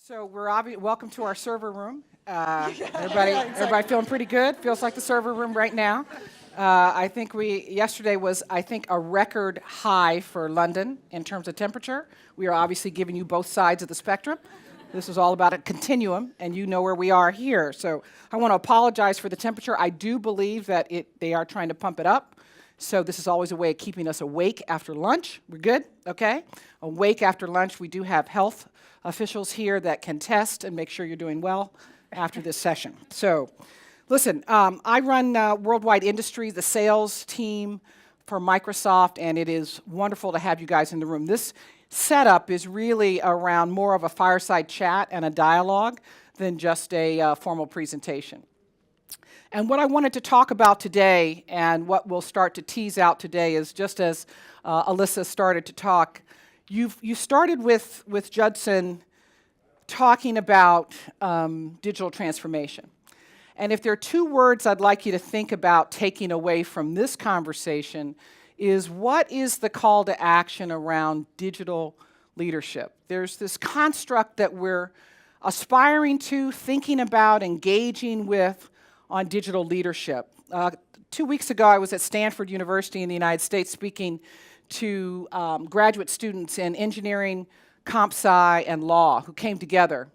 So welcome to our server room. Everybody feeling pretty good? Feels like the server room right now. Yesterday was, a record high for London in terms of temperature. We are obviously giving you both sides of the spectrum. This is all about a continuum, and you know where we are here. So I want to apologize for the temperature. I do believe that they are trying to pump it up. So this is always a way of keeping us awake after lunch. We're good? Okay? Awake after lunch. We do have health officials here that can test and make sure you're doing well after this session. So listen, I run Worldwide Industries, the sales team for Microsoft, and it is wonderful to have you guys in the room. This setup is really around more of a fireside chat and a dialogue than just a formal presentation. And what I wanted to talk about today, and what we'll start to tease out today, is just as Alyssa started to talk, you started with Judson talking about digital transformation. And if there are two words I'd like you to think about taking away from this conversation is what is the call to action around digital leadership? There's this construct that we're aspiring to, thinking about, engaging with on digital leadership. 2 weeks ago, I was at Stanford University in the United States speaking to graduate students in engineering, comp sci, and law who came together.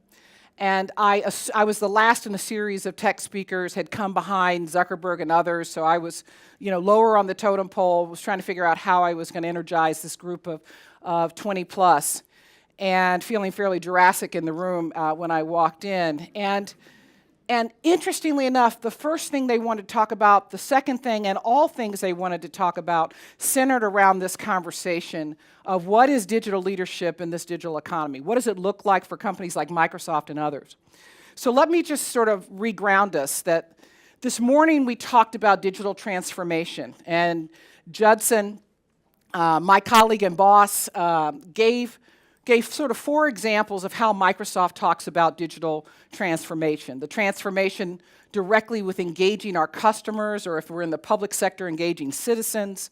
And I was the last in a series of tech speakers, had come behind Zuckerberg and others, so I was lower on the totem pole, was trying to figure out how I was going to energize this group of 20 plus, and feeling fairly Jurassic in the room when I walked in. And interestingly enough, the first thing they wanted to talk about, the second thing, and all things they wanted to talk about centered around this conversation of what is digital leadership in this digital economy? What does it look like for companies like Microsoft and others? So let me just sort of reground us that this morning we talked about digital transformation, and Judson, my colleague and boss, gave sort of 4 examples of how Microsoft talks about digital transformation. The transformation directly with engaging our customers, or if we're in the public sector, engaging citizens.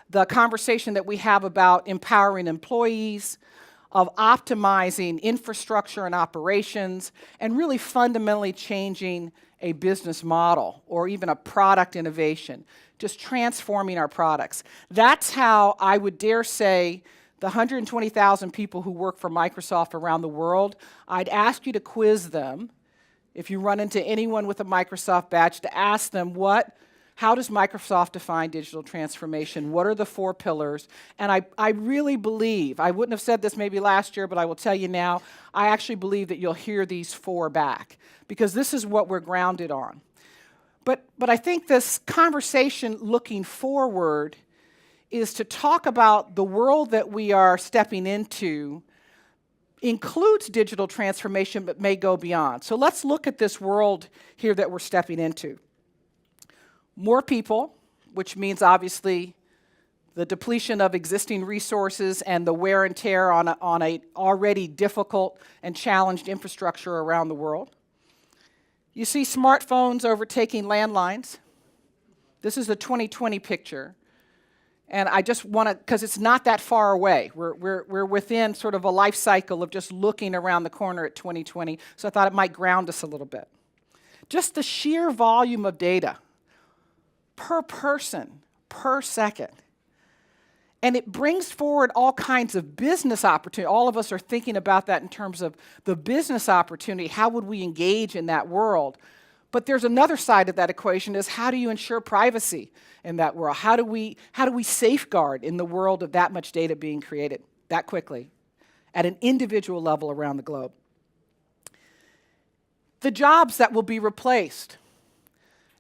The conversation that we have about empowering employees, of optimizing infrastructure and operations, and really fundamentally changing a business model or even a product innovation, just transforming our products. That's how I would dare say the 120,000 people who work for Microsoft around the world, I'd ask you to quiz them, if you run into anyone with a Microsoft badge, to ask them how does Microsoft define digital transformation? What are the 4 pillars? And I really believe, I wouldn't have said this maybe last year, but I will tell you now, I actually believe that you'll hear these 4 back, because this is what we're grounded on. But I think this conversation looking forward is to talk about the world that we are stepping into includes digital transformation, but may go beyond. So let's look at this world here that we're stepping into. More people, which means obviously the depletion of existing resources and the wear and tear on a already difficult and challenged infrastructure around the world. You see smartphones overtaking landlines. This is the 2020 picture. And I just want to, because it's not that far away. We're within sort of a life cycle of just looking around the corner at 2020, so I thought it might ground us a little bit. Just the sheer volume of data per person, per second. And it brings forward all kinds of business opportunity. All of us are thinking about that in terms of the business opportunity. How would we engage in that world? But there's another side of that equation, is how do you ensure privacy in that world? How do we safeguard in the world of that much data being created that quickly at an individual level around the globe? The jobs that will be replaced.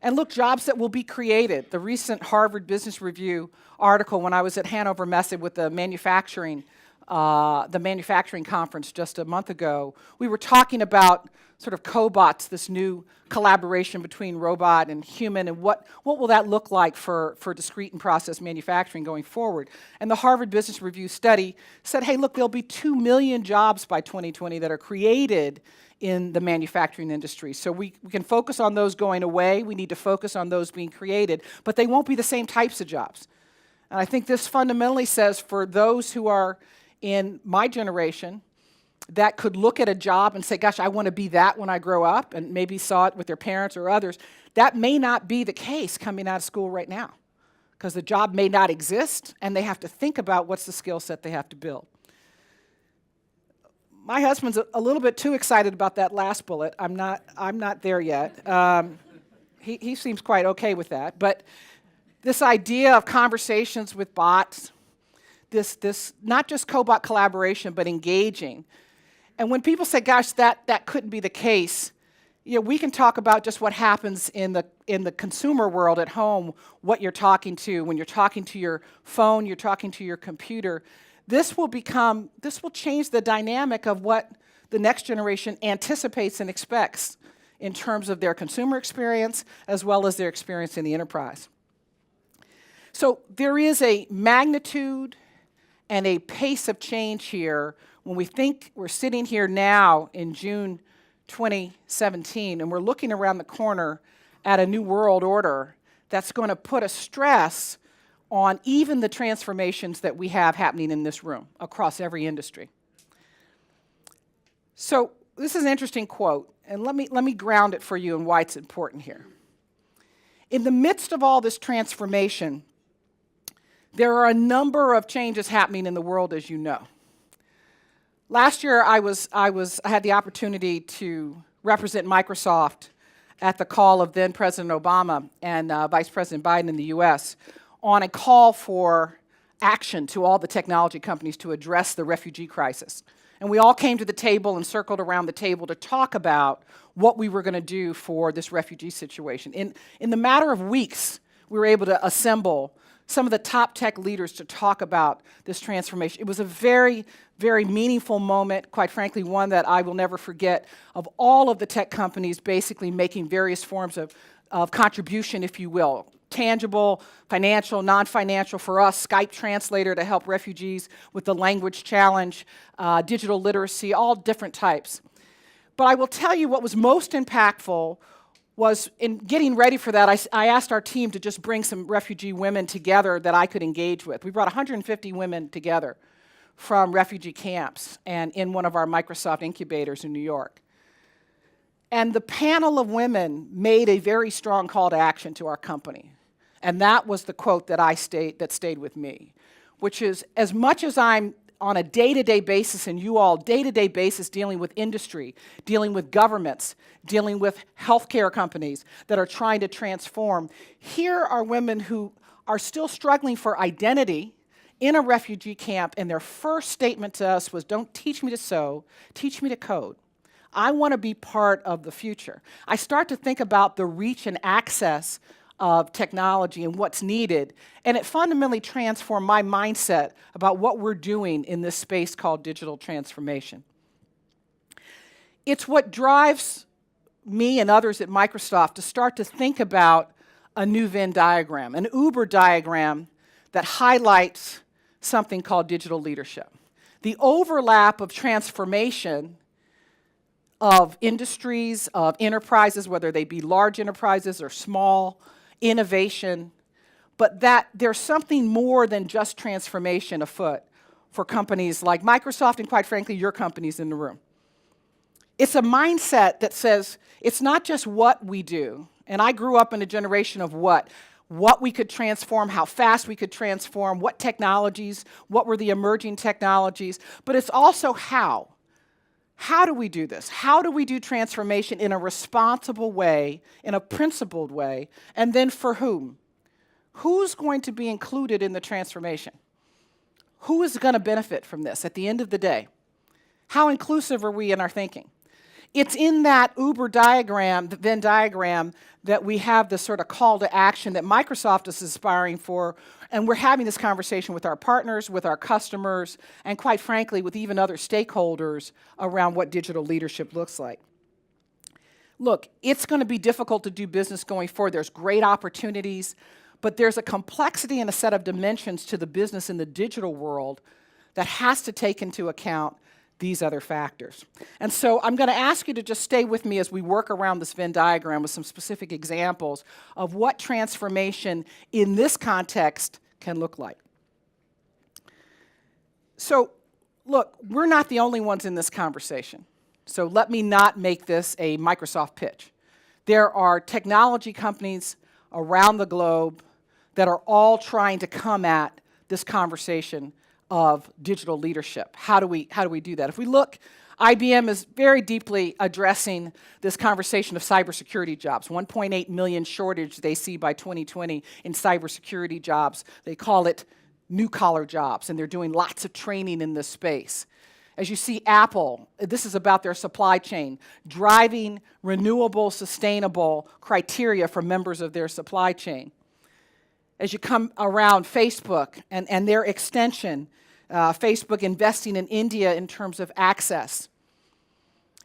And look, jobs that will be created. The recent Harvard Business Review article when I was at Hannover Messe with the manufacturing conference just a month ago, we were talking about sort of cobots, this new collaboration between robot and human, and what will that look like for discrete and process manufacturing going forward. And the Harvard Business Review study said, hey, look, there'll be 2 million jobs by 2020 that are created in the manufacturing industry. So we can focus on those going away. We need to focus on those being created, but they won't be the same types of jobs. And I think this fundamentally says for those who are in my generation, that could look at a job and say, gosh, I want to be that when I grow up, and maybe saw it with their parents or others. That may not be the case coming out of school right now, because the job may not exist, and they have to think about what's the skill set they have to build. My husband's a little bit too excited about that last bullet. I'm not there yet. He seems quite okay with that. But this idea of conversations with bots, this not just cobot collaboration, but engaging. And when people say, gosh, that couldn't be the case, we can talk about just what happens in the consumer world at home, what you're talking to. When you're talking to your phone, you're talking to your computer. This will change the dynamic of what the next generation anticipates and expects in terms of their consumer experience as well as their experience in the enterprise. So there is a magnitude and a pace of change here when we think we're sitting here now in June 2017 and we're looking around the corner at a new world order that's going to put a stress on even the transformations that we have happening in this room across every industry. So this is an interesting quote, and let me ground it for you and why it's important here. In the midst of all this transformation, there are a number of changes happening in the world, as you know. Last year, I had the opportunity to represent Microsoft at the call of then President Obama and Vice President Biden in the US on a call for action to all the technology companies to address the refugee crisis. And we all came to the table and circled around the table to talk about what we were going to do for this refugee situation. In the matter of weeks, we were able to assemble some of the top tech leaders to talk about this transformation. It was a very, very meaningful moment, quite frankly, one that I will never forget, of all of the tech companies basically making various forms of contribution, if you will. Tangible, financial, non-financial. For us, Skype translator to help refugees with the language challenge, digital literacy, all different types. But I will tell you what was most impactful was in getting ready for that, I asked our team to just bring some refugee women together that I could engage with. We brought 150 women together from refugee camps and in one of our Microsoft incubators in New York. And the panel of women made a very strong call to action to our company. And that was the quote that stayed with me, which is, as much as I'm on a day-to-day basis, and you all day-to-day basis dealing with industry, dealing with governments, dealing with healthcare companies that are trying to transform, here are women who are still struggling for identity in a refugee camp, and their first statement to us was, don't teach me to sew, teach me to code. I want to be part of the future. I start to think about the reach and access of technology and what's needed, and it fundamentally transformed my mindset about what we're doing in this space called digital transformation. It's what drives me and others at Microsoft to start to think about a new Venn diagram, an Uber diagram that highlights something called digital leadership. The overlap of transformation of industries, of enterprises, whether they be large enterprises or small, innovation, but that there's something more than just transformation afoot for companies like Microsoft and, quite frankly, your companies in the room. It's a mindset that says it's not just what we do, and I grew up in a generation of what we could transform, how fast we could transform, what technologies, what were the emerging technologies, but it's also how. How do we do this? How do we do transformation in a responsible way, in a principled way, and then for whom? Who's going to be included in the transformation? Who is going to benefit from this at the end of the day? How inclusive are we in our thinking? It's in that Uber diagram, the Venn diagram, that we have this sort of call to action that Microsoft is aspiring for, and we're having this conversation with our partners, with our customers, and quite frankly, with even other stakeholders around what digital leadership looks like. Look, it's going to be difficult to do business going forward. There's great opportunities, but there's a complexity and a set of dimensions to the business in the digital world that has to take into account these other factors. And so I'm going to ask you to just stay with me as we work around this Venn diagram with some specific examples of what transformation in this context can look like. So Look, we're not the only ones in this conversation. So let me not make this a Microsoft pitch. There are technology companies around the globe that are all trying to come at this conversation of digital leadership. How do we do that? If we look, IBM is very deeply addressing this conversation of cybersecurity jobs. 1.8 million shortage they see by 2020 in cybersecurity jobs. They call it new-collar jobs, and they're doing lots of training in this space. As you see, Apple, this is about their supply chain, driving renewable, sustainable criteria for members of their supply chain. As you come around Facebook and their extension, Facebook investing in India in terms of access.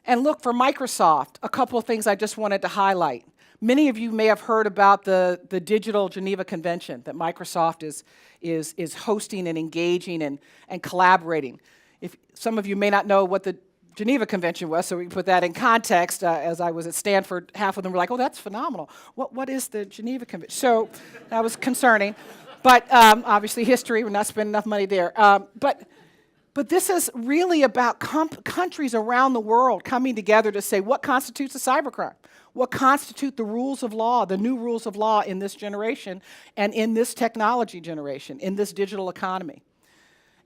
And look, for Microsoft, a couple of things I just wanted to highlight. Many of you may have heard about the Digital Geneva Convention that Microsoft is hosting and engaging and collaborating. If some of you may not know what the Geneva Convention was, so we put that in context. As I was at Stanford, half of them were like, oh, that's phenomenal. What is the Geneva Convention? So that was concerning. But obviously history, we're not spending enough money there. But this is really about countries around the world coming together to say what constitutes a cybercrime, what constitute the rules of law, the new rules of law in this generation and in this technology generation, in this digital economy.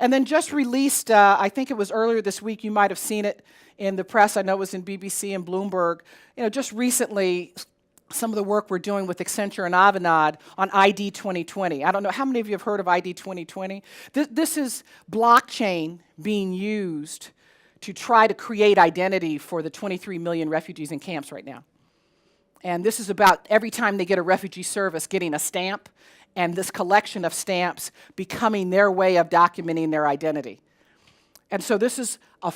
And then just released, I think it was earlier this week, you might have seen it in the press, I know it was in BBC and Bloomberg, just recently, some of the work we're doing with Accenture and Avanade on ID 2020. I don't know, how many of you have heard of ID 2020? This is blockchain being used to try to create identity for the 23 million refugees in camps right now. And this is about every time they get a refugee service getting a stamp, and this collection of stamps becoming their way of documenting their identity. And so this is a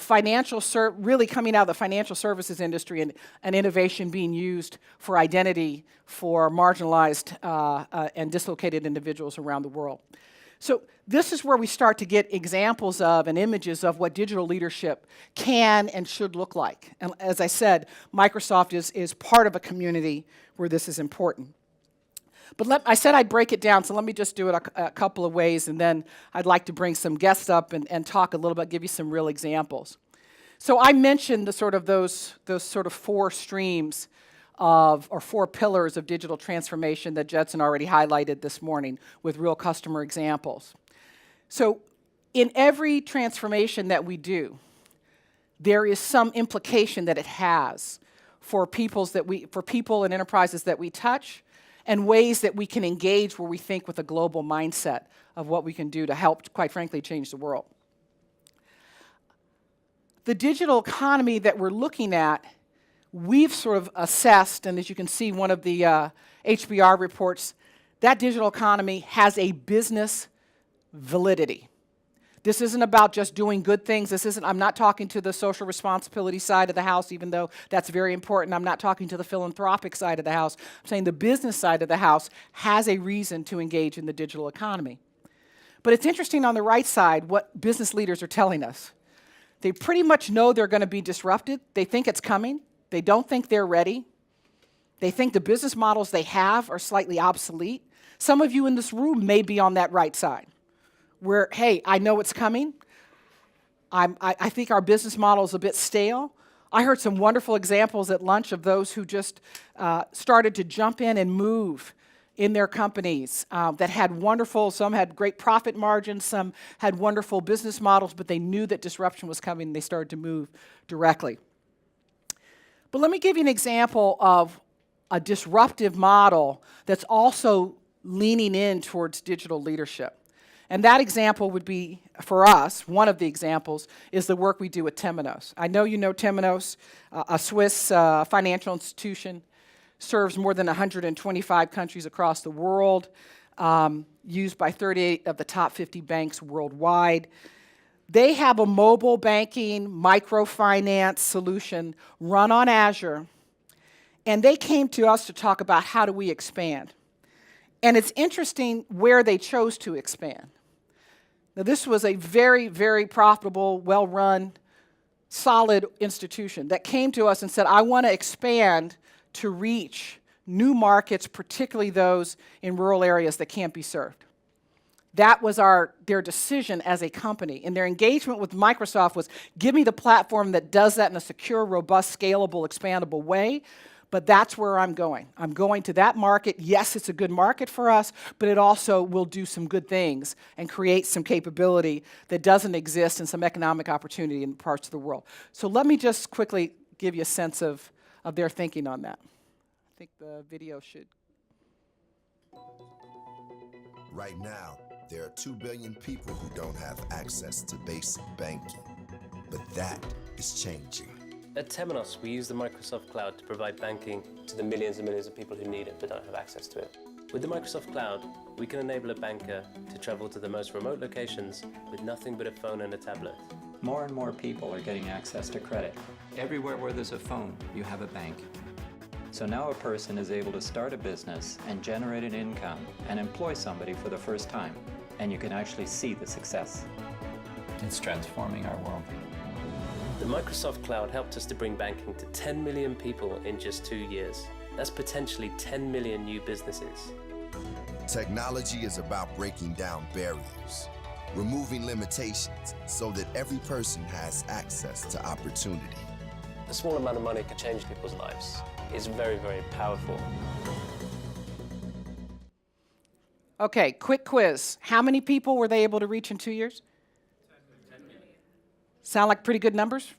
really coming out of the financial services industry and an innovation being used for identity for marginalized and dislocated individuals around the world. So this is where we start to get examples of and images of what digital leadership can and should look like. And as I said, Microsoft is part of a community where this is important. But I said I'd break it down, so let me just do it a couple of ways, and then I'd like to bring some guests up and talk a little bit, give you some real examples. So I mentioned those sort of four streams or four pillars of digital transformation that Judson already highlighted this morning with real customer examples. So in every transformation that we do, there is some implication that it has for people and enterprises that we touch, and ways that we can engage where we think with a global mindset of what we can do to help, quite frankly, change the world. The digital economy that we're looking at, we've sort of assessed, and as you can see, one of the HBR reports, that digital economy has a business validity. This isn't about just doing good things. I'm not talking to the social responsibility side of the house, even though that's very important. I'm not talking to the philanthropic side of the house. I'm saying the business side of the house has a reason to engage in the digital economy. But it's interesting on the right side what business leaders are telling us. They pretty much know they're going to be disrupted. They think it's coming. They don't think they're ready. They think the business models they have are slightly obsolete. Some of you in this room may be on that right side, where, hey, I know it's coming. I think our business model is a bit stale. I heard some wonderful examples at lunch of those who just started to jump in and move in their companies that had some had great profit margins, some had wonderful business models, but they knew that disruption was coming and they started to move directly. But let me give you an example of a disruptive model that's also leaning in towards digital leadership. And that example would be, for us, one of the examples, is the work we do at Temenos. I know you know Temenos, a Swiss financial institution, serves more than 125 countries across the world, used by 38 of the top 50 banks worldwide. They have a mobile banking microfinance solution run on Azure, and they came to us to talk about how do we expand. And it's interesting where they chose to expand. Now, this was a very, very profitable, well-run, solid institution that came to us and said, I want to expand to reach new markets, particularly those in rural areas that can't be served. That was their decision as a company. And their engagement with Microsoft was, give me the platform that does that in a secure, robust, scalable, expandable way. But that's where I'm going. I'm going to that market. Yes, it's a good market for us, but it also will do some good things and create some capability that doesn't exist and some economic opportunity in parts of the world. So let me just quickly give you a sense of their thinking on that. I think the video should. Right now, there are 2 billion people who don't have access to basic banking, but that is changing. At Temenos, we use the Microsoft Cloud to provide banking to the millions and millions of people who need it but don't have access to it. With the Microsoft Cloud, we can enable a banker to travel to the most remote locations with nothing but a phone and a tablet. More and more people are getting access to credit. Everywhere where there's a phone, you have a bank. So now a person is able to start a business and generate an income and employ somebody for the first time. And you can actually see the success. It's transforming our world. The Microsoft Cloud helped us to bring banking to 10 million people in just 2 years. That's potentially 10 million new businesses. Technology is about breaking down barriers, removing limitations so that every person has access to opportunity. A small amount of money can change people's lives. It's very, very powerful. Okay, quick quiz. How many people were they able to reach in 2 years? 10 million. Sound like pretty good numbers?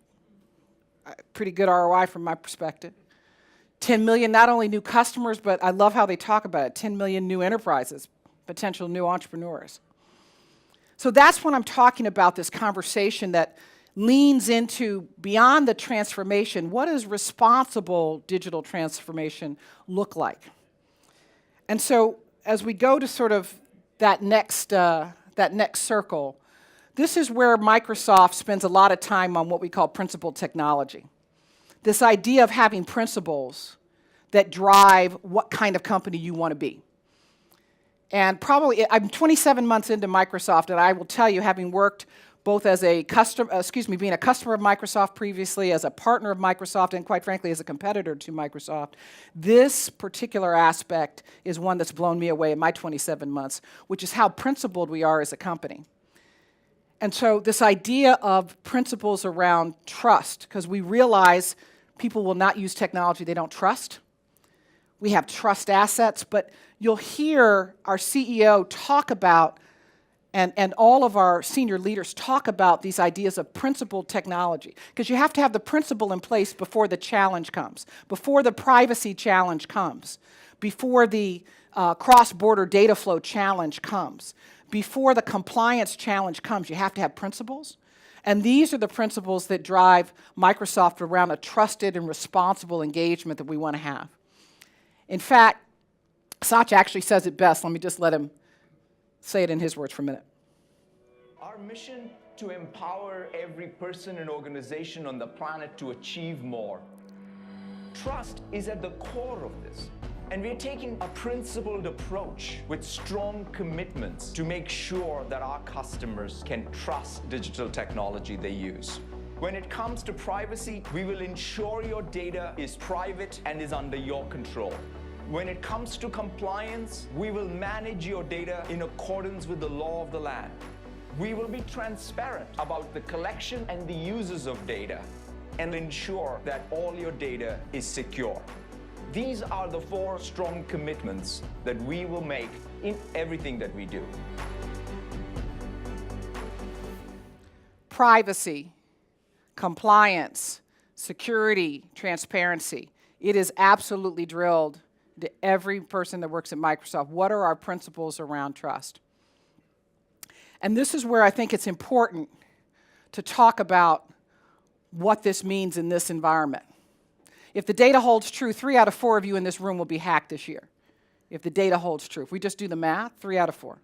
Pretty good ROI from my perspective. 10 million, not only new customers, but I love how they talk about it, 10 million new enterprises, potential new entrepreneurs. So that's when I'm talking about this conversation that leans into beyond the transformation. What does responsible digital transformation look like? And so as we go to sort of that next circle, this is where Microsoft spends a lot of time on what we call principled technology. This idea of having principles that drive what kind of company you want to be. And probably, I'm 27 months into Microsoft, and I will tell you, having worked both as a customer, being a customer of Microsoft previously, as a partner of Microsoft, and quite frankly, as a competitor to Microsoft, this particular aspect is one that's blown me away in my 27 months, which is how principled we are as a company. And so this idea of principles around trust, because we realize people will not use technology they don't trust. We have trust assets, but you'll hear our CEO talk about, and all of our senior leaders talk about these ideas of principled technology, because you have to have the principle in place before the challenge comes, before the privacy challenge comes, before the cross-border data flow challenge comes, before the compliance challenge comes. You have to have principles. And these are the principles that drive Microsoft around a trusted and responsible engagement that we want to have. In fact, Satya actually says it best. Let me just let him say it in his words for a minute. Our mission to empower every person and organization on the planet to achieve more. Trust is at the core of this. And we're taking a principled approach with strong commitments to make sure that our customers can trust digital technology they use. When it comes to privacy, we will ensure your data is private and is under your control. When it comes to compliance, we will manage your data in accordance with the law of the land. We will be transparent about the collection and the uses of data and ensure that all your data is secure. These are the 4 strong commitments that we will make in everything that we do. Privacy, compliance, security, transparency. It is absolutely drilled to every person that works at Microsoft. What are our principles around trust? And this is where I think it's important to talk about what this means in this environment. If the data holds true, 3 out of 4 of you in this room will be hacked this year. If the data holds true. If we just do the math, 3 out of 4.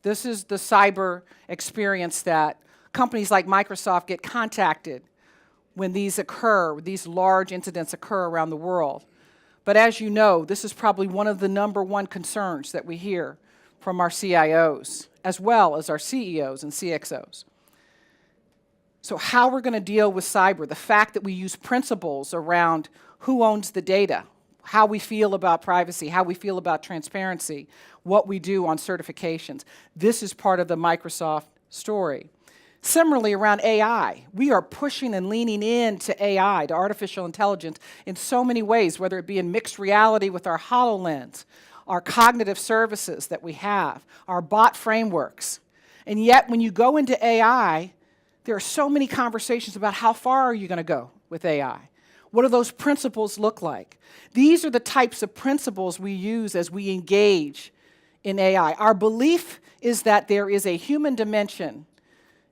This is the cyber experience that companies like Microsoft get contacted when these occur, these large incidents occur around the world. But as you know, this is probably one of the #1 concerns that we hear from our CIOs, as well as our CEOs and CXOs. So how we're going to deal with cyber, the fact that we use principles around who owns the data, how we feel about privacy, how we feel about transparency, what we do on certifications. This is part of the Microsoft story. Similarly, around AI, we are pushing and leaning into AI, to artificial intelligence, in so many ways, whether it be in mixed reality with our HoloLens, our cognitive services that we have, our bot frameworks. And yet, when you go into AI, there are so many conversations about how far are you going to go with AI? What do those principles look like? These are the types of principles we use as we engage in AI. Our belief is that there is a human dimension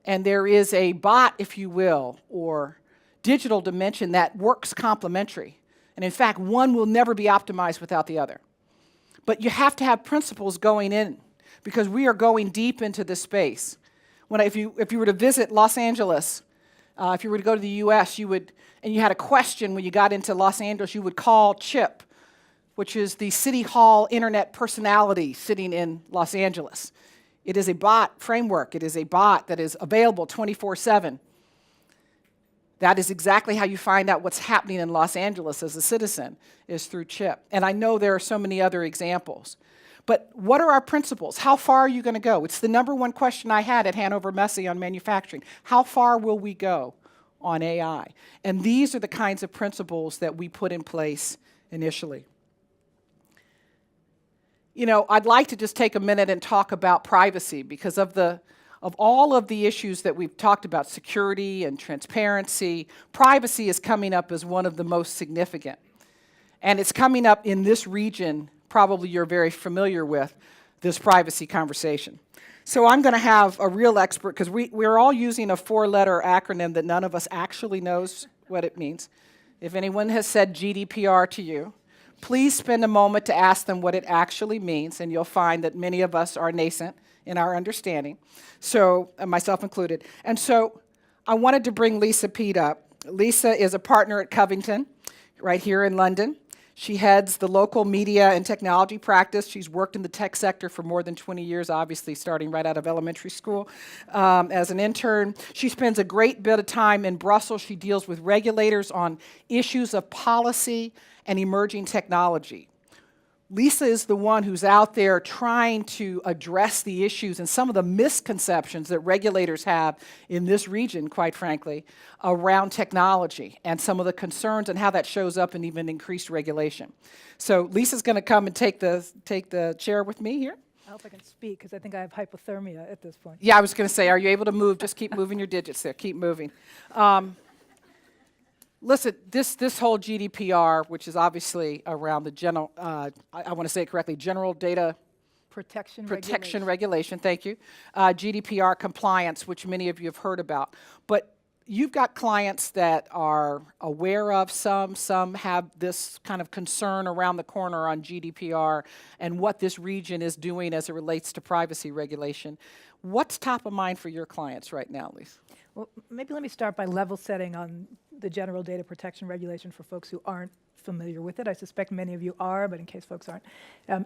and there is a bot, if you will, or digital dimension that works complementary. And in fact, one will never be optimized without the other. But you have to have principles going in because we are going deep into this space. If you were to visit Los Angeles, if you were to go to the US, and you had a question when you got into Los Angeles, you would call Chip, which is the City Hall internet personality sitting in Los Angeles. It is a bot framework. It is a bot that is available 24/7. That is exactly how you find out what's happening in Los Angeles as a citizen, is through Chip. And I know there are so many other examples. But what are our principles? How far are you going to go? It's the number one question I had at Hannover Messe on manufacturing. How far will we go on AI? And these are the kinds of principles that we put in place initially. You know, I'd like to just take a minute and talk about privacy because of all of the issues that we've talked about, security and transparency, privacy is coming up as one of the most significant. And it's coming up in this region, probably you're very familiar with, this privacy conversation. So I'm going to have a real expert, because we're all using a 4-letter acronym that none of us actually knows what it means. If anyone has said GDPR to you, please spend a moment to ask them what it actually means, and you'll find that many of us are nascent in our understanding, so myself included. And so I wanted to bring Lisa Pete up. Lisa is a partner at Covington, right here in London. She heads the local media and technology practice. She's worked in the tech sector for more than 20 years, obviously starting right out of elementary school as an intern. She spends a great bit of time in Brussels. She deals with regulators on issues of policy and emerging technology. Lisa is the one who's out there trying to address the issues and some of the misconceptions that regulators have in this region, quite frankly, around technology and some of the concerns and how that shows up in even increased regulation. So Lisa's going to come and take the chair with me here. I hope I can speak, because I think I have hypothermia at this point. Yeah, I was going to say, are you able to move? Just keep moving your digits there. Keep moving. Listen, this whole GDPR, which is obviously around the general, I want to say it correctly, General Data Protection Regulation, thank you. GDPR compliance, which many of you have heard about. But you've got clients that are aware of some have this kind of concern around the corner on GDPR and what this region is doing as it relates to privacy regulation. What's top of mind for your clients right now, Lisa? Well, maybe let me start by level setting on the General Data Protection Regulation for folks who aren't familiar with it. I suspect many of you are, but in case folks aren't.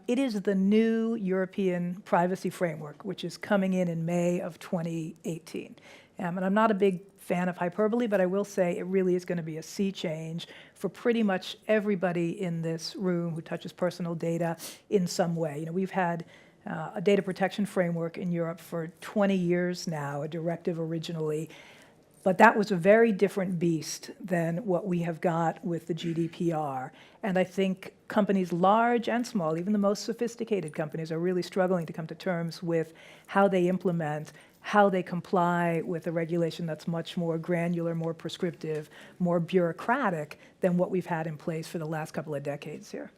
It is the new European privacy framework, which is coming in May of 2018. And I'm not a big fan of hyperbole, but I will say it really is going to be a sea change for pretty much everybody in this room who touches personal data in some way. You know, we've had a data protection framework in Europe for 20 years now, a directive originally, but that was a very different beast than what we have got with the GDPR. And I think companies large and small, even the most sophisticated companies, are really struggling to come to terms with how they implement, how they comply with a regulation that's much more granular, more prescriptive, more bureaucratic than what we've had in place for the last couple of decades here.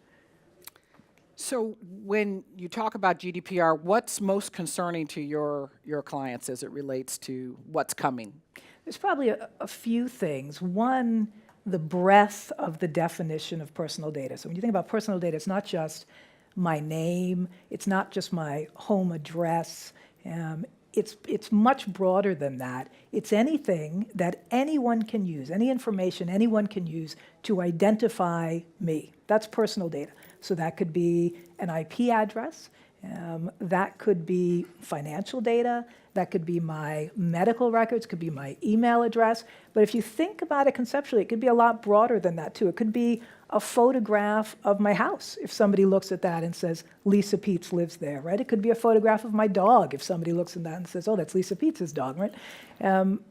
So when you talk about GDPR, what's most concerning to your clients as it relates to what's coming? There's probably a few things. One, the breadth of the definition of personal data. So when you think about personal data, it's not just my name, it's not just my home address, it's much broader than that. It's anything that anyone can use, any information anyone can use to identify me. That's personal data. So that could be an IP address, That could be financial data, that could be my medical records, could be my email address. But if you think about it conceptually, it could be a lot broader than that too. It could be a photograph of my house if somebody looks at that and says, Lisa Peets lives there, right? It could be a photograph of my dog if somebody looks at that and says, oh, that's Lisa Peets' dog, right?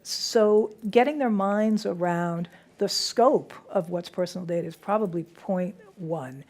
So getting their minds around the scope of what's personal data is probably point one.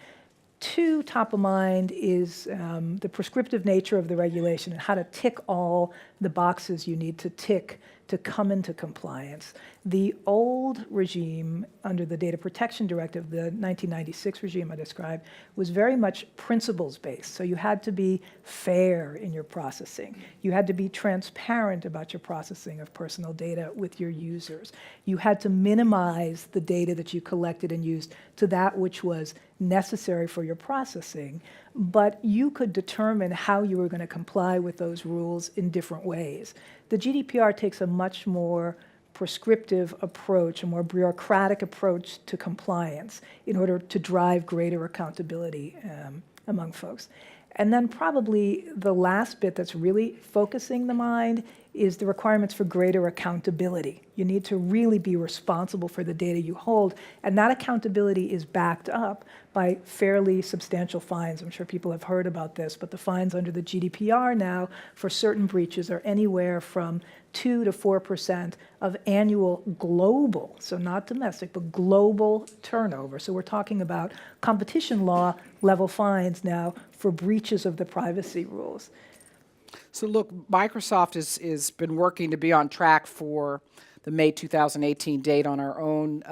Two, top of mind is the prescriptive nature of the regulation and how to tick all the boxes you need to tick to come into compliance. The old regime under the Data Protection Directive, the 1996 regime I described, was very much principles-based. So you had to be fair in your processing. You had to be transparent about your processing of personal data with your users. You had to minimize the data that you collected and used to that which was necessary for your processing, but you could determine how you were going to comply with those rules in different ways. The GDPR takes a much more prescriptive approach, a more bureaucratic approach to compliance in order to drive greater accountability among folks. And then probably the last bit that's really focusing the mind is the requirements for greater accountability. You need to really be responsible for the data you hold, and that accountability is backed up by fairly substantial fines. I'm sure people have heard about this, but the fines under the GDPR now for certain breaches are anywhere from 2 to 4% of annual global, so not domestic, but global turnover. So we're talking about competition law level fines now for breaches of the privacy rules. So look, Microsoft has been working to be on track for the May 2018 date on our own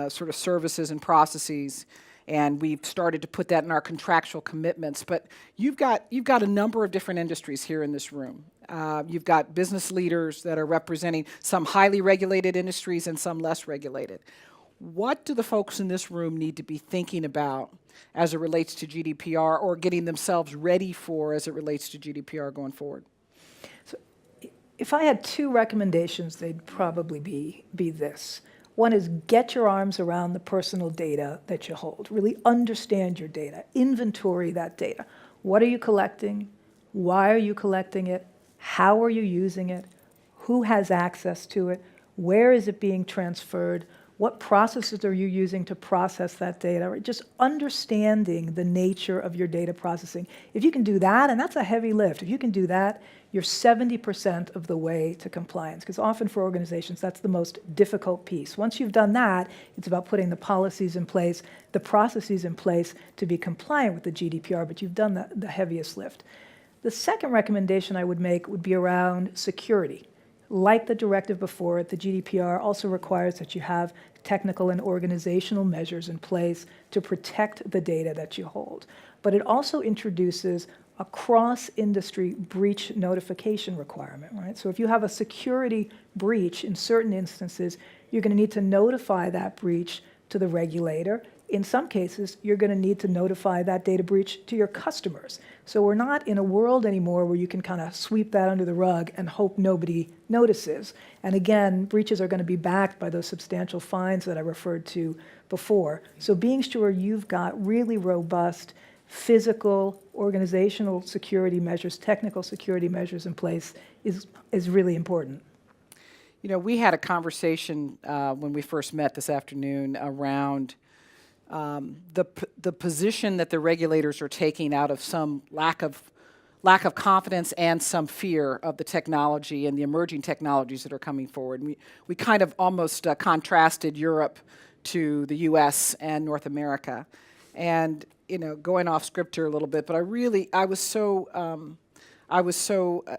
sort of services and processes, and we've started to put that in our contractual commitments. But you've got a number of different industries here in this room. You've got business leaders that are representing some highly regulated industries and some less regulated. What do the folks in this room need to be thinking about as it relates to GDPR, or getting themselves ready for as it relates to GDPR going forward? So if I had two recommendations, they'd probably be this. One is get your arms around the personal data that you hold. Really understand your data, inventory that data. What are you collecting? Why are you collecting it? How are you using it? Who has access to it? Where is it being transferred? What processes are you using to process that data? Right? Just understanding the nature of your data processing. If you can do that, and that's a heavy lift, if you can do that, you're 70% of the way to compliance, because often for organizations, that's the most difficult piece. Once you've done that, it's about putting the policies in place, the processes in place to be compliant with the GDPR, but you've done the heaviest lift. The second recommendation I would make would be around security. Like the directive before it, the GDPR also requires that you have technical and organizational measures in place to protect the data that you hold. But it also introduces a cross-industry breach notification requirement, right? So if you have a security breach in certain instances, you're going to need to notify that breach to the regulator. In some cases, you're going to need to notify that data breach to your customers. So we're not in a world anymore where you can kind of sweep that under the rug and hope nobody notices. And again, breaches are going to be backed by those substantial fines that I referred to before. So being sure you've got really robust physical, organizational security measures, technical security measures in place is really important. You know, we had a conversation when we first met this afternoon around the position that the regulators are taking out of some lack of confidence and some fear of the technology and the emerging technologies that are coming forward. And we kind of almost contrasted Europe to the U.S. and North America. And, you know, going off script here a little bit, but I was so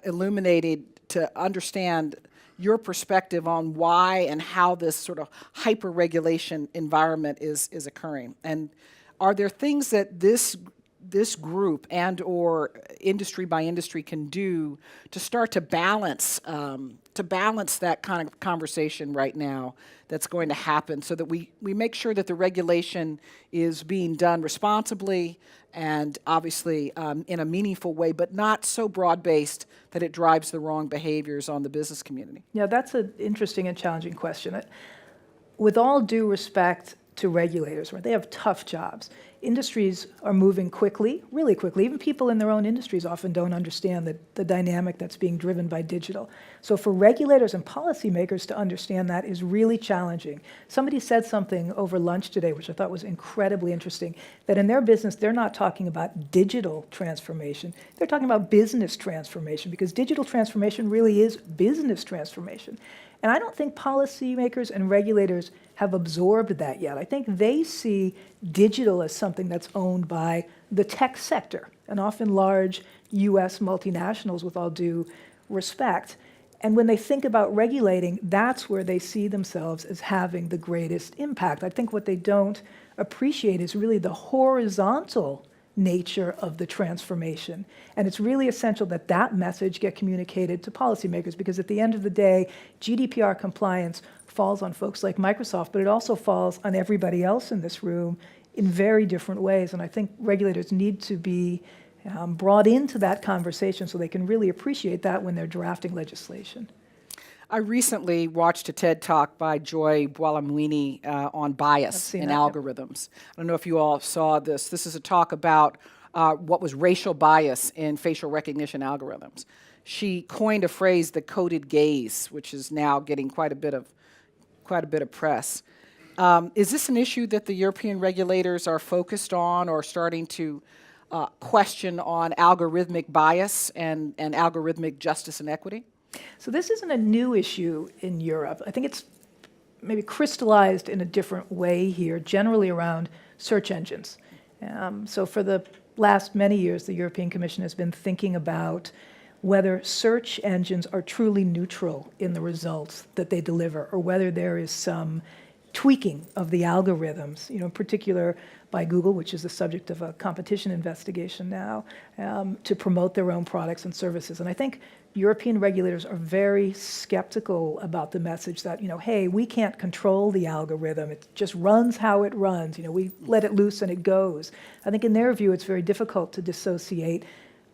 illuminated to understand your perspective on why and how this sort of hyper-regulation environment is occurring. And are there things that this group and or industry by industry can do to start to balance that kind of conversation right now that's going to happen, so that we make sure that the regulation is being done responsibly and obviously in a meaningful way, but not so broad-based that it drives the wrong behaviors on the business community? Yeah, that's an interesting and challenging question. With all due respect to regulators, right? They have tough jobs. Industries are moving quickly, really quickly. Even people in their own industries often don't understand the dynamic that's being driven by digital. So for regulators and policymakers to understand that is really challenging. Somebody said something over lunch today, which I thought was incredibly interesting, that in their business, they're not talking about digital transformation. They're talking about business transformation, because digital transformation really is business transformation. And I don't think policymakers and regulators have absorbed that yet. I think they see digital as something that's owned by the tech sector, and often large US multinationals, with all due respect. And when they think about regulating, that's where they see themselves as having the greatest impact. I think what they don't appreciate is really the horizontal nature of the transformation. And it's really essential that that message get communicated to policymakers, because at the end of the day, GDPR compliance falls on folks like Microsoft, but it also falls on everybody else in this room in very different ways. And I think regulators need to be brought into that conversation so they can really appreciate that when they're drafting legislation. I recently watched a TED Talk by Joy Buolamwini on bias in algorithms. I don't know if you all saw this. This is a talk about what was racial bias in facial recognition algorithms. She coined a phrase, the coded gaze, which is now getting quite a bit of press. Is this an issue that the European regulators are focused on or starting to question on algorithmic bias and algorithmic justice and equity? So this isn't a new issue in Europe. I think it's maybe crystallized in a different way here, generally around search engines. So for the last many years, the European Commission has been thinking about whether search engines are truly neutral in the results that they deliver, or whether there is some tweaking of the algorithms, in particular by Google, which is the subject of a competition investigation now, to promote their own products and services. And I think European regulators are very skeptical about the message that, hey, we can't control the algorithm. It just runs how it runs. We let it loose and it goes. I think in their view, it's very difficult to dissociate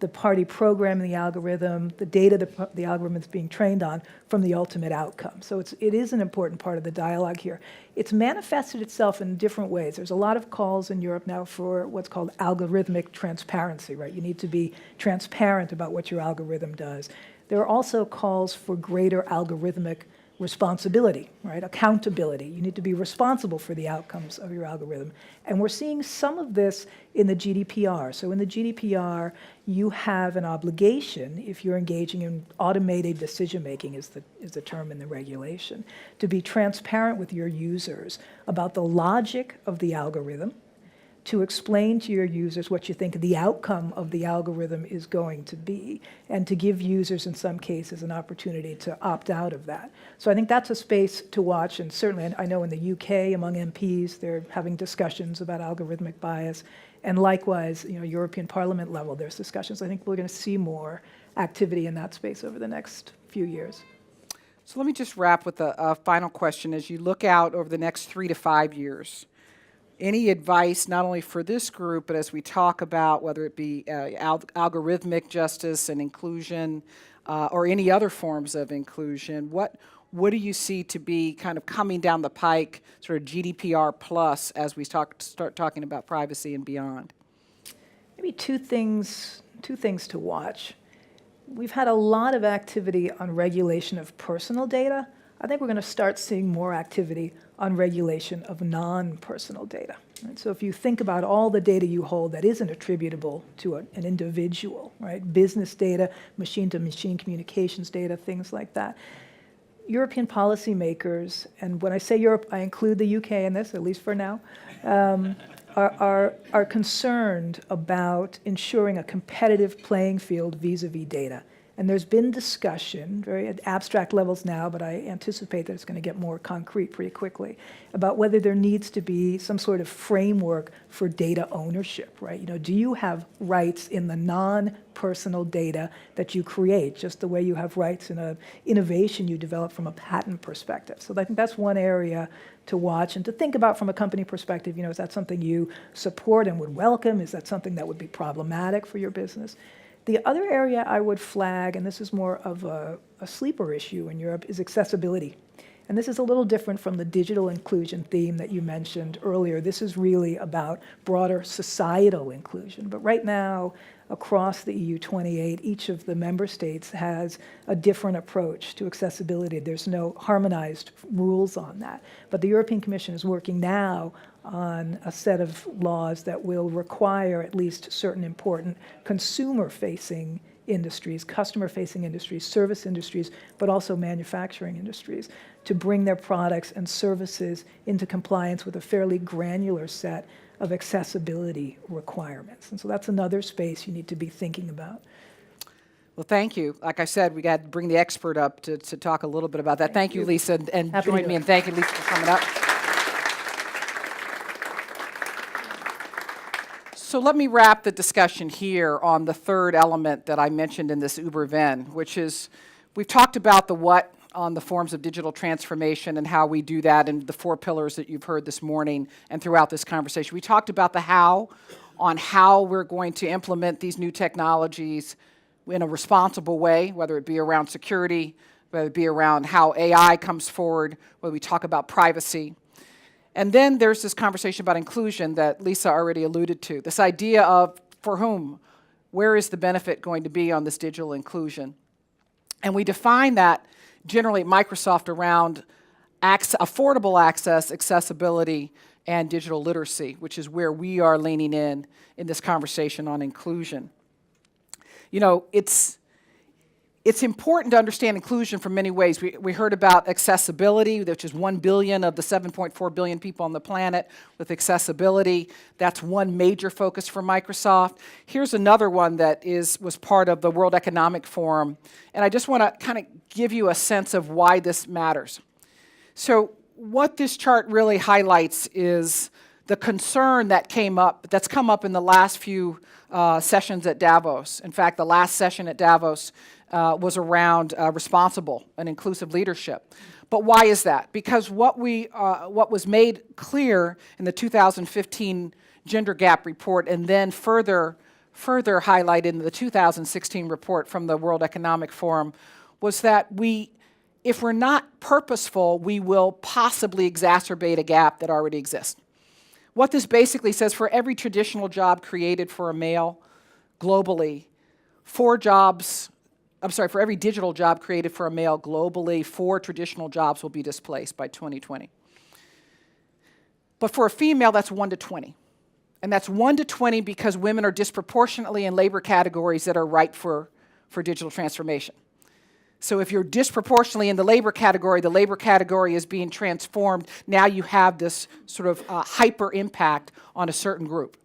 the party programming the algorithm, the data the algorithm is being trained on, from the ultimate outcome. So it is an important part of the dialogue here. It's manifested itself in different ways. There's a lot of calls in Europe now for what's called algorithmic transparency, right? You need to be transparent about what your algorithm does. There are also calls for greater algorithmic responsibility, right? Accountability. You need to be responsible for the outcomes of your algorithm. And we're seeing some of this in the GDPR. So in the GDPR, you have an obligation, if you're engaging in automated decision-making, is the term in the regulation, to be transparent with your users about the logic of the algorithm, to explain to your users what you think the outcome of the algorithm is going to be, and to give users, in some cases, an opportunity to opt out of that. So I think that's a space to watch, and certainly I know in the UK, among MPs, they're having discussions about algorithmic bias, and likewise, European Parliament level, there's discussions. I think we're going to see more activity in that space over the next few years. So let me just wrap with a final question. As you look out over the next 3 to 5 years, any advice, not only for this group, but as we talk about whether it be algorithmic justice and inclusion or any other forms of inclusion, what do you see to be kind of coming down the pike, sort of GDPR plus, as we start talking about privacy and beyond? Maybe two things to watch. We've had a lot of activity on regulation of personal data. I think we're going to start seeing more activity on regulation of non-personal data. Right? So if you think about all the data you hold that isn't attributable to an individual, right? Business data, machine-to-machine communications data, things like that. European policymakers, and when I say Europe, I include the UK in this, at least for now, are concerned about ensuring a competitive playing field vis-a-vis data. And there's been discussion, very at abstract levels now, but I anticipate that it's going to get more concrete pretty quickly, about whether there needs to be some sort of framework for data ownership, right? Do you have rights in the non-personal data that you create, just the way you have rights in an innovation you develop from a patent perspective? So I think that's one area to watch and to think about from a company perspective. Is that something you support and would welcome? Is that something that would be problematic for your business? The other area I would flag, and this is more of a sleeper issue in Europe, is accessibility. And this is a little different from the digital inclusion theme that you mentioned earlier. This is really about broader societal inclusion. But right now, across the EU 28, each of the member states has a different approach to accessibility. There's no harmonized rules on that. But the European Commission is working now on a set of laws that will require at least certain important consumer-facing industries, customer-facing industries, service industries, but also manufacturing industries, to bring their products and services into compliance with a fairly granular set of accessibility requirements. And so that's another space you need to be thinking about. Well, thank you. Like I said, we got to bring the expert up to talk a little bit about that. Thank you, Lisa, and Happy to join do me it. in thanking Lisa for coming up. So let me wrap the discussion here on the third element that I mentioned in this Uber Venn, which is we've talked about the what on the forms of digital transformation and how we do that and the 4 pillars that you've heard this morning and throughout this conversation. We talked about the how on how we're going to implement these new technologies in a responsible way, whether it be around security, whether it be around how AI comes forward, whether we talk about privacy. And then there's this conversation about inclusion that Lisa already alluded to, this idea of for whom, where is the benefit going to be on this digital inclusion? And we define that generally at Microsoft around affordable access, accessibility, and digital literacy, which is where we are leaning in this conversation on inclusion. You know, it's important to understand inclusion from many ways. We heard about accessibility, which is 1 billion of the 7.4 billion people on the planet with accessibility. That's one major focus for Microsoft. Here's another one that was part of the World Economic Forum. And I just want to kind of give you a sense of why this matters. So what this chart really highlights is the concern that's come up in the last few sessions at Davos. In fact, the last session at Davos was around responsible and inclusive leadership. But why is that? Because what was made clear in the 2015 gender gap report and then further highlighted in the 2016 report from the World Economic Forum was that if we're not purposeful, we will possibly exacerbate a gap that already exists. What this basically says, for every traditional job created for a male globally, for every digital job created for a male globally, 4 traditional jobs will be displaced by 2020. But for a female, that's 1 to 20. And that's 1 to 20 because women are disproportionately in labor categories that are ripe for digital transformation. So if you're disproportionately in the labor category is being transformed. Now you have this sort of hyper impact on a certain group.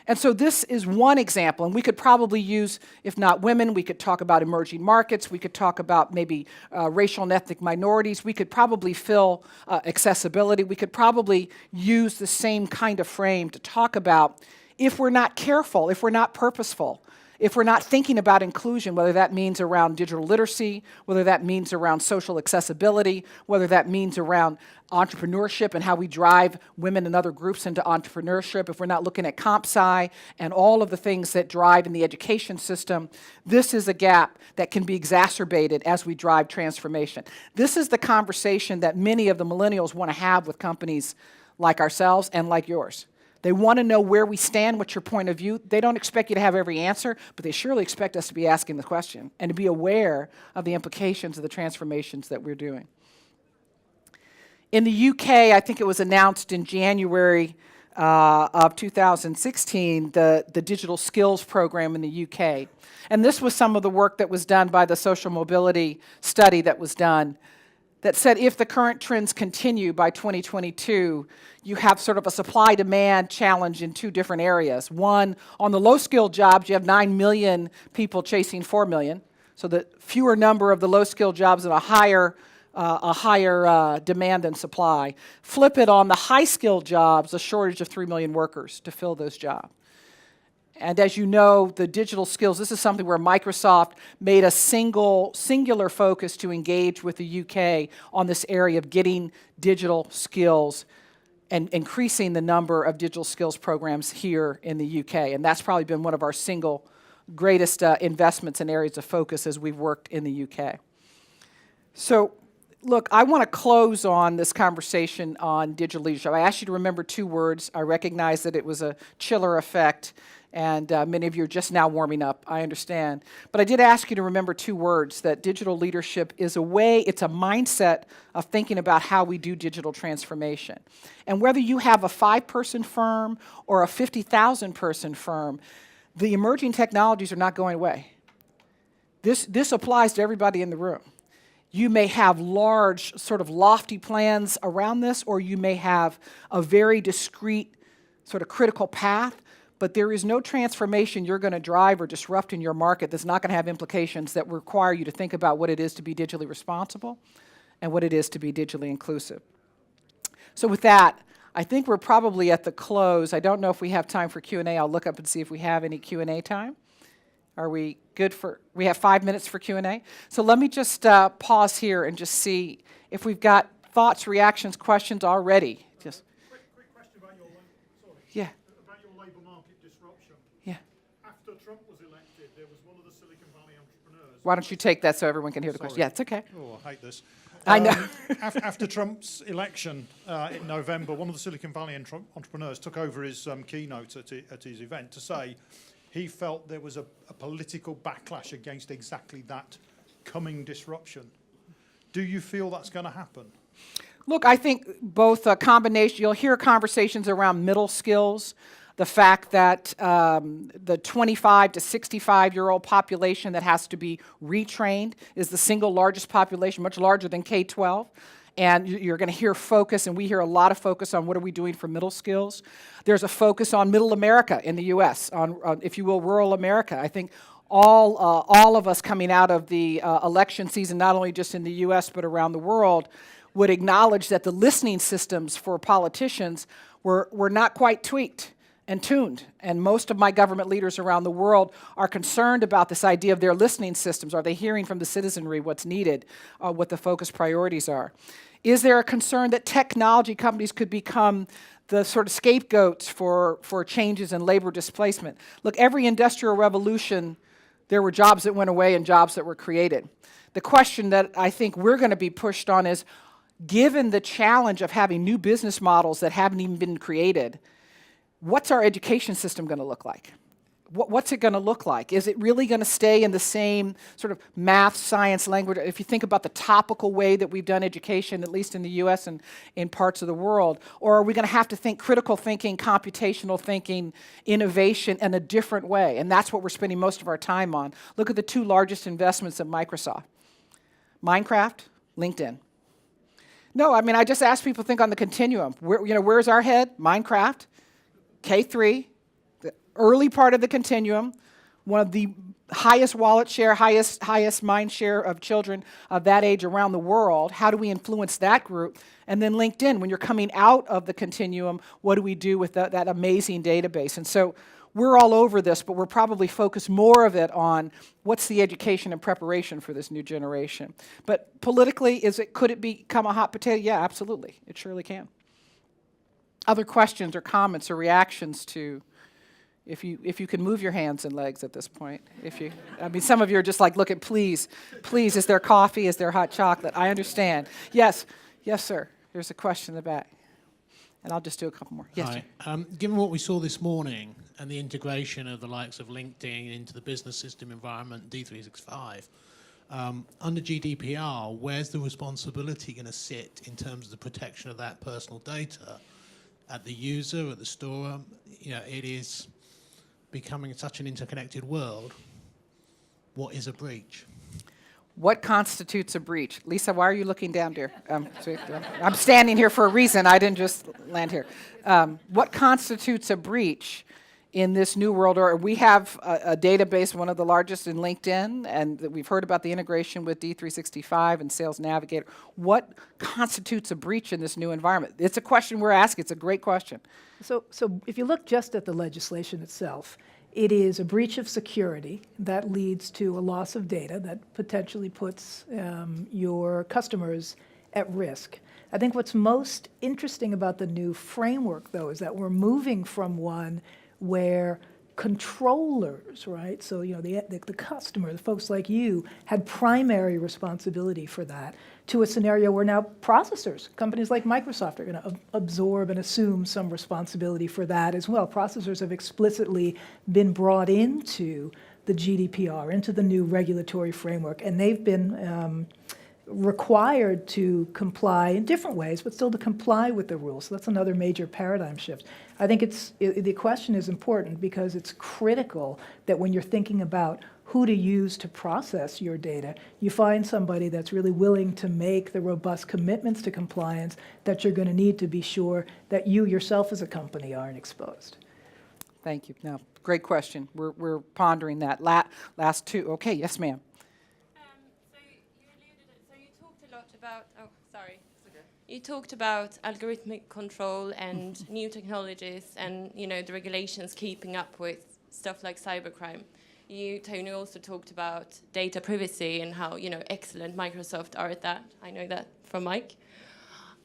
And so this is one example, and we could probably use, if not women, we could talk about emerging markets, we could talk about maybe racial and ethnic minorities, we could probably fill accessibility, we could probably use the same kind of frame to talk about if we're not careful, if we're not purposeful, if we're not thinking about inclusion, whether that means around digital literacy, whether that means around social accessibility, whether that means around entrepreneurship and how we drive women and other groups into entrepreneurship, if we're not looking at comp sci and all of the things that drive in the education system, this is a gap that can be exacerbated as we drive transformation. This is the conversation that many of the millennials want to have with companies like ourselves and like yours. They want to know where we stand, what's your point of view. They don't expect you to have every answer, but they surely expect us to be asking the question and to be aware of the implications of the transformations that we're doing. In the UK, I think it was announced in January of 2016, the Digital Skills Program in the UK. And this was some of the work that was done by the social mobility study that was done that said if the current trends continue by 2022, you have sort of a supply-demand challenge in 2 different areas. One, on the low-skilled jobs, you have 9 million people chasing 4 million, so the fewer number of the low-skilled jobs and a higher demand than supply. Flip it on the high-skilled jobs, a shortage of 3 million workers to fill those jobs. And as you know, the digital skills, this is something where Microsoft made a singular focus to engage with the UK on this area of getting digital skills and increasing the number of digital skills programs here in the UK. And that's probably been one of our single greatest investments and areas of focus as we've worked in the UK. So Look, I want to close on this conversation on digital leadership. I asked you to remember 2 words. I recognize that it was a chiller effect, and many of you are just now warming up. I understand. But I did ask you to remember 2 words, that digital leadership is a way, it's a mindset of thinking about how we do digital transformation. And whether you have a 5-person firm or a 50,000-person firm, the emerging technologies are not going away. This applies to everybody in the room. You may have large, sort of lofty plans around this, or you may have a very discrete, sort of critical path, but there is no transformation you're going to drive or disrupt in your market that's not going to have implications that require you to think about what it is to be digitally responsible and what it is to be digitally inclusive. So with that, I think we're probably at the close. I don't know if we have time for Q&A. I'll look up and see if we have any Q&A time. Are we good for, we have 5 minutes for Q&A? So let me just pause here and just see if we've got thoughts, reactions, questions already. Just quick question about your yeah. about your labour market disruption. Yeah. After Trump was elected, there was one of the Silicon Valley entrepreneurs. Why don't you take that so everyone can hear the question? Yeah, it's okay. Oh, I hate this. I know. After Trump's election in November, one of the Silicon Valley entrepreneurs took over his keynote at his event to say he felt there was a political backlash against exactly that coming disruption. Do you feel that's going to happen? Look, I think both a combination, you'll hear conversations around middle skills, the fact that the 25 to 65-year-old population that has to be retrained is the single largest population, much larger than K-12. And you're going to hear focus, and we hear a lot of focus on what are we doing for middle skills. There's a focus on middle America in the U.S., on if you will, rural America. I think all of us coming out of the election season, not only just in the U.S. but around the world, would acknowledge that the listening systems for politicians were not quite tweaked and tuned. And most of my government leaders around the world are concerned about this idea of their listening systems. Are they hearing from the citizenry what's needed, what the focus priorities are? Is there a concern that technology companies could become the sort of scapegoats for changes in labor displacement? Look, every industrial revolution, there were jobs that went away and jobs that were created. The question that I think we're going to be pushed on is, given the challenge of having new business models that haven't even been created, what's our education system going to look like? What's it going to look like? Is it really going to stay in the same sort of math, science, language? If you think about the topical way that we've done education, at least in the US and in parts of the world, or are we going to have to think critical thinking, computational thinking, innovation in a different way? And that's what we're spending most of our time on. Look at the 2 largest investments at Microsoft. Minecraft, LinkedIn. No, I mean, I just ask people to think on the continuum. Where's our head? Minecraft, K3, the early part of the continuum, one of the highest wallet share, highest mind share of children of that age around the world. How do we influence that group? And then LinkedIn, when you're coming out of the continuum, what do we do with that amazing database? And so we're all over this, but we're probably focused more of it on what's the education and preparation for this new generation. But politically, could it become a hot potato? Yeah, absolutely. It surely can. Other questions or comments or reactions to, if you can move your hands and legs at this point. I mean, some of you are just like, look at, please, is there coffee? Is there hot chocolate? I understand. Yes, sir. There's a question in the back. And I'll just do a couple more. Yes, Hi. Given what we saw this morning and the integration of the likes of LinkedIn into the business system environment, D365, under GDPR, where's the responsibility going to sit in terms of the protection of that personal data? At the user, at the store? It is becoming such an interconnected world. What is a breach? What constitutes a breach? Lisa, why are you looking down, dear? I'm standing here for a reason. I didn't just land here. What constitutes a breach in this new world order? We have a database, one of the largest in LinkedIn, and we've heard about the integration with D365 and Sales Navigator. What constitutes a breach in this new environment? It's a question we're asking. It's a great question. So if you look just at the legislation itself, it is a breach of security that leads to a loss of data that potentially puts your customers at risk. I think what's most interesting about the new framework, though, is that we're moving from one where controllers, right? So, the customer, the folks like you, had primary responsibility for that, to a scenario where now processors, companies like Microsoft, are going to absorb and assume some responsibility for that as well. Processors have explicitly been brought into the GDPR, into the new regulatory framework, and they've been required to comply in different ways, but still to comply with the rules. So that's another major paradigm shift. I think the question is important because it's critical that when you're thinking about who to use to process your data, you find somebody that's really willing to make the robust commitments to compliance that you're going to need to be sure that you yourself as a company aren't exposed. Thank you. No, great question. We're pondering that. Last two. Okay, yes, ma'am. You talked about algorithmic control and new technologies and, the regulations keeping up with stuff like cybercrime. You, Tony, also talked about data privacy and how, excellent Microsoft are at that. I know that from Mike.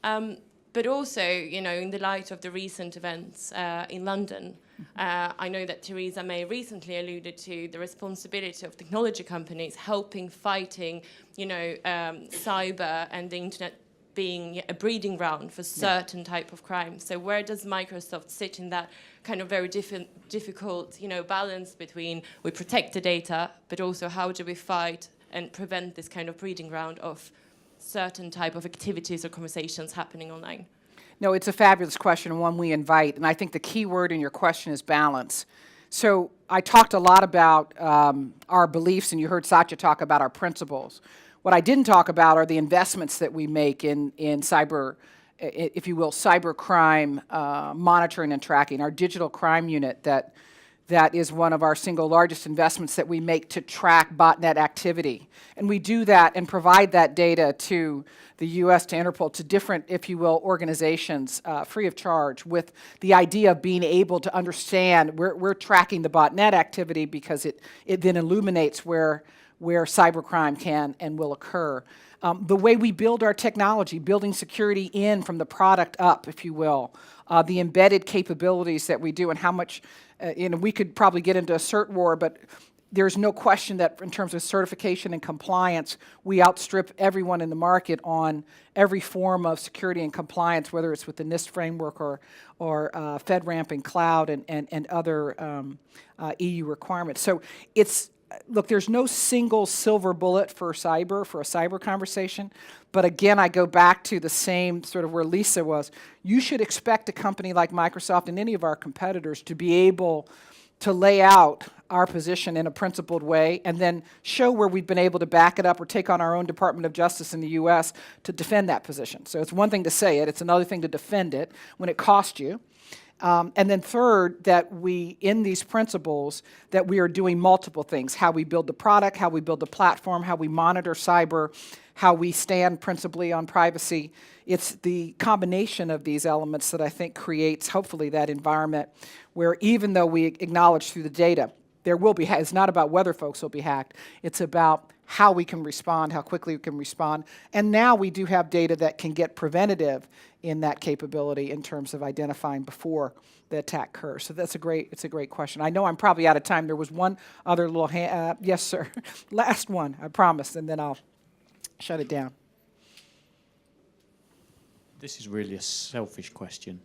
But also, in the light of the recent events in London, I know that Theresa May recently alluded to the responsibility of technology companies helping fighting, cyber and the internet being a breeding ground for certain type of crimes. So where does Microsoft sit in that kind of very difficult, balance between we protect the data, but also how do we fight and prevent this kind of breeding ground of certain type of activities or conversations happening online? No, it's a fabulous question and one we invite, and I think the key word in your question is balance. So I talked a lot about our beliefs, and you heard Satya talk about our principles. What I didn't talk about are the investments that we make in cyber, if you will, cyber crime monitoring and tracking. Our digital crime unit that is one of our single largest investments that we make to track botnet activity. And we do that and provide that data to the U.S., to Interpol, to different, if you will, organizations free of charge, with the idea of being able to understand we're tracking the botnet activity because it then illuminates where cybercrime can and will occur. The way we build our technology, building security in from the product up, if you will, the embedded capabilities that we do, and how much, we could probably get into a cert war, but there's no question that in terms of certification and compliance, we outstrip everyone in the market on every form of security and compliance, whether it's with the NIST framework or FedRAMP and cloud and other EU requirements. So look, there's no single silver bullet for a cyber conversation. But again, I go back to the same sort of where Lisa was. You should expect a company like Microsoft and any of our competitors to be able to lay out our position in a principled way and then show where we've been able to back it up or take on our own Department of Justice in the U.S. to defend that position. So it's one thing to say it, it's another thing to defend it when it costs you. And then third, that we, in these principles, that we are doing multiple things: how we build the product, how we build the platform, how we monitor cyber, how we stand principally on privacy. It's the combination of these elements that I think creates, hopefully, that environment where even though we acknowledge through the data, there will be, it's not about whether folks will be hacked, it's about how we can respond, how quickly we can respond. And now we do have data that can get preventative in that capability in terms of identifying before the attack occurs. So it's a great question. I know I'm probably out of time. There was one other little hand, yes, sir. Last one, I promise, and then I'll shut it down. This is really a selfish question.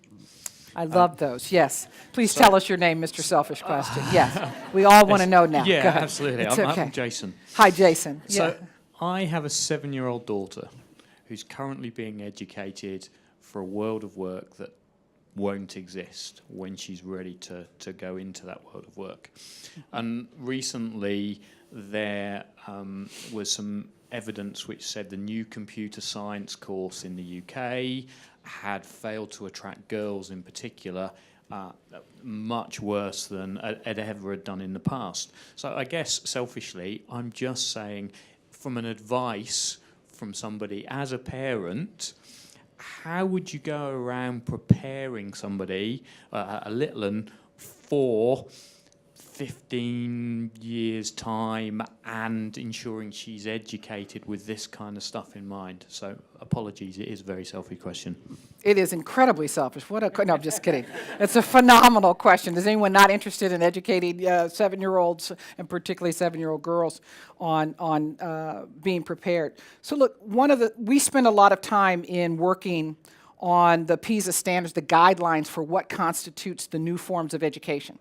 I love those, yes. Please tell us your name, Mr. Selfish Question. Yes, we all want to know now. Yeah, Go ahead. absolutely. It's I'm okay. Jason. Hi, Jason. So I have a 7-year-old daughter who's currently being educated for a world of work that won't exist when she's ready to go into that world of work. And recently there was some evidence which said the new computer science course in the UK had failed to attract girls in particular, much worse than it ever had done in the past. So I guess selfishly, I'm just saying, from an advice from somebody as a parent, how would you go around preparing somebody, a little one, for 15 years' time and ensuring she's educated with this kind of stuff in mind? So apologies, it is a very selfish question. It is incredibly selfish. No, I'm just kidding. It's a phenomenal question. Is anyone not interested in educating 7-year-olds, and particularly 7-year-old girls, on being prepared? So look, we spend a lot of time in working on the PISA standards, the guidelines for what constitutes the new forms of education,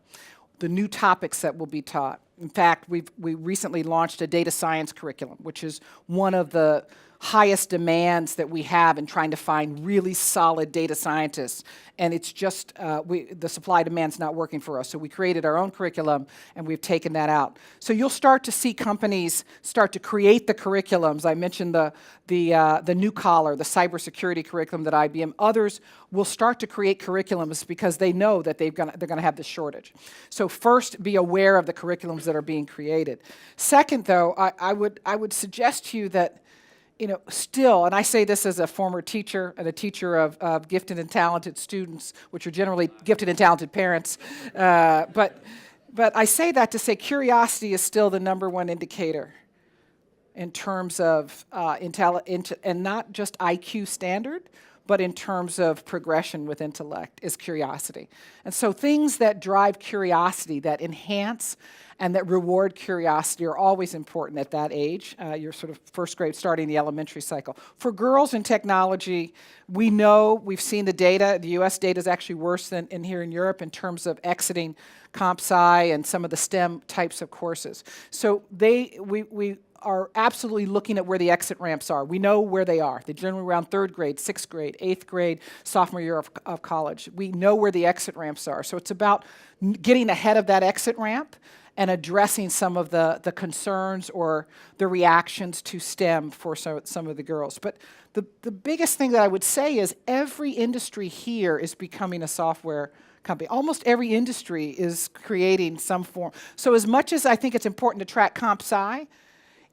the new topics that will be taught. In fact, we recently launched a data science curriculum, which is one of the highest demands that we have in trying to find really solid data scientists. And it's just, the supply demand's not working for us. So we created our own curriculum, and we've taken that out. So you'll start to see companies start to create the curriculums. I mentioned the new collar, the cybersecurity curriculum that IBM, others will start to create curriculums because they know that they're going to have this shortage. So first, be aware of the curriculums that are being created. Second, though, I would suggest to you that, still, and I say this as a former teacher and a teacher of gifted and talented students, which are generally gifted and talented parents, but I say that to say curiosity is still the #1 indicator in terms of and not just IQ standard, but in terms of progression with intellect is curiosity. And so things that drive curiosity, that enhance and that reward curiosity are always important at that age. You're sort of first grade, starting the elementary cycle. For girls in technology, we've seen the data. The US data is actually worse than here in Europe in terms of exiting comp sci and some of the STEM types of courses. So we are absolutely looking at where the exit ramps are. We know where they are. They're generally around 3rd grade, 6th grade, 8th grade, sophomore year of college. We know where the exit ramps are. So it's about getting ahead of that exit ramp and addressing some of the concerns or the reactions to STEM for some of the girls. But the biggest thing that I would say is every industry here is becoming a software company. Almost every industry is creating some form. So as much as I think it's important to track comp sci,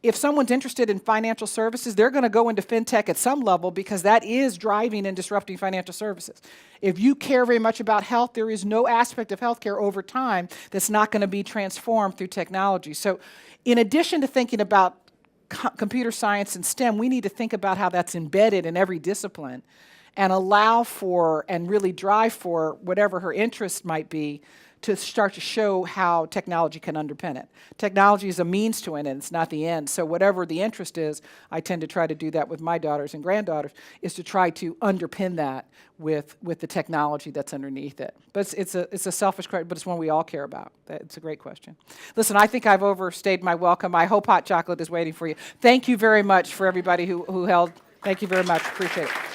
if someone's interested in financial services, they're going to go into fintech at some level because that is driving and disrupting financial services. If you care very much about health, there is no aspect of healthcare over time that's not going to be transformed through technology. So in addition to thinking about computer science and STEM, we need to think about how that's embedded in every discipline and allow for and really drive for whatever her interest might be to start to show how technology can underpin it. Technology is a means to an end, it's not the end. So whatever the interest is, I tend to try to do that with my daughters and granddaughters, is to try to underpin that with the technology that's underneath it. But it's a selfish question, but it's one we all care about. It's a great question. Listen, I think I've overstayed my welcome. I hope hot chocolate is waiting for you. Thank you very much for everybody who held. Thank you very much. Appreciate it.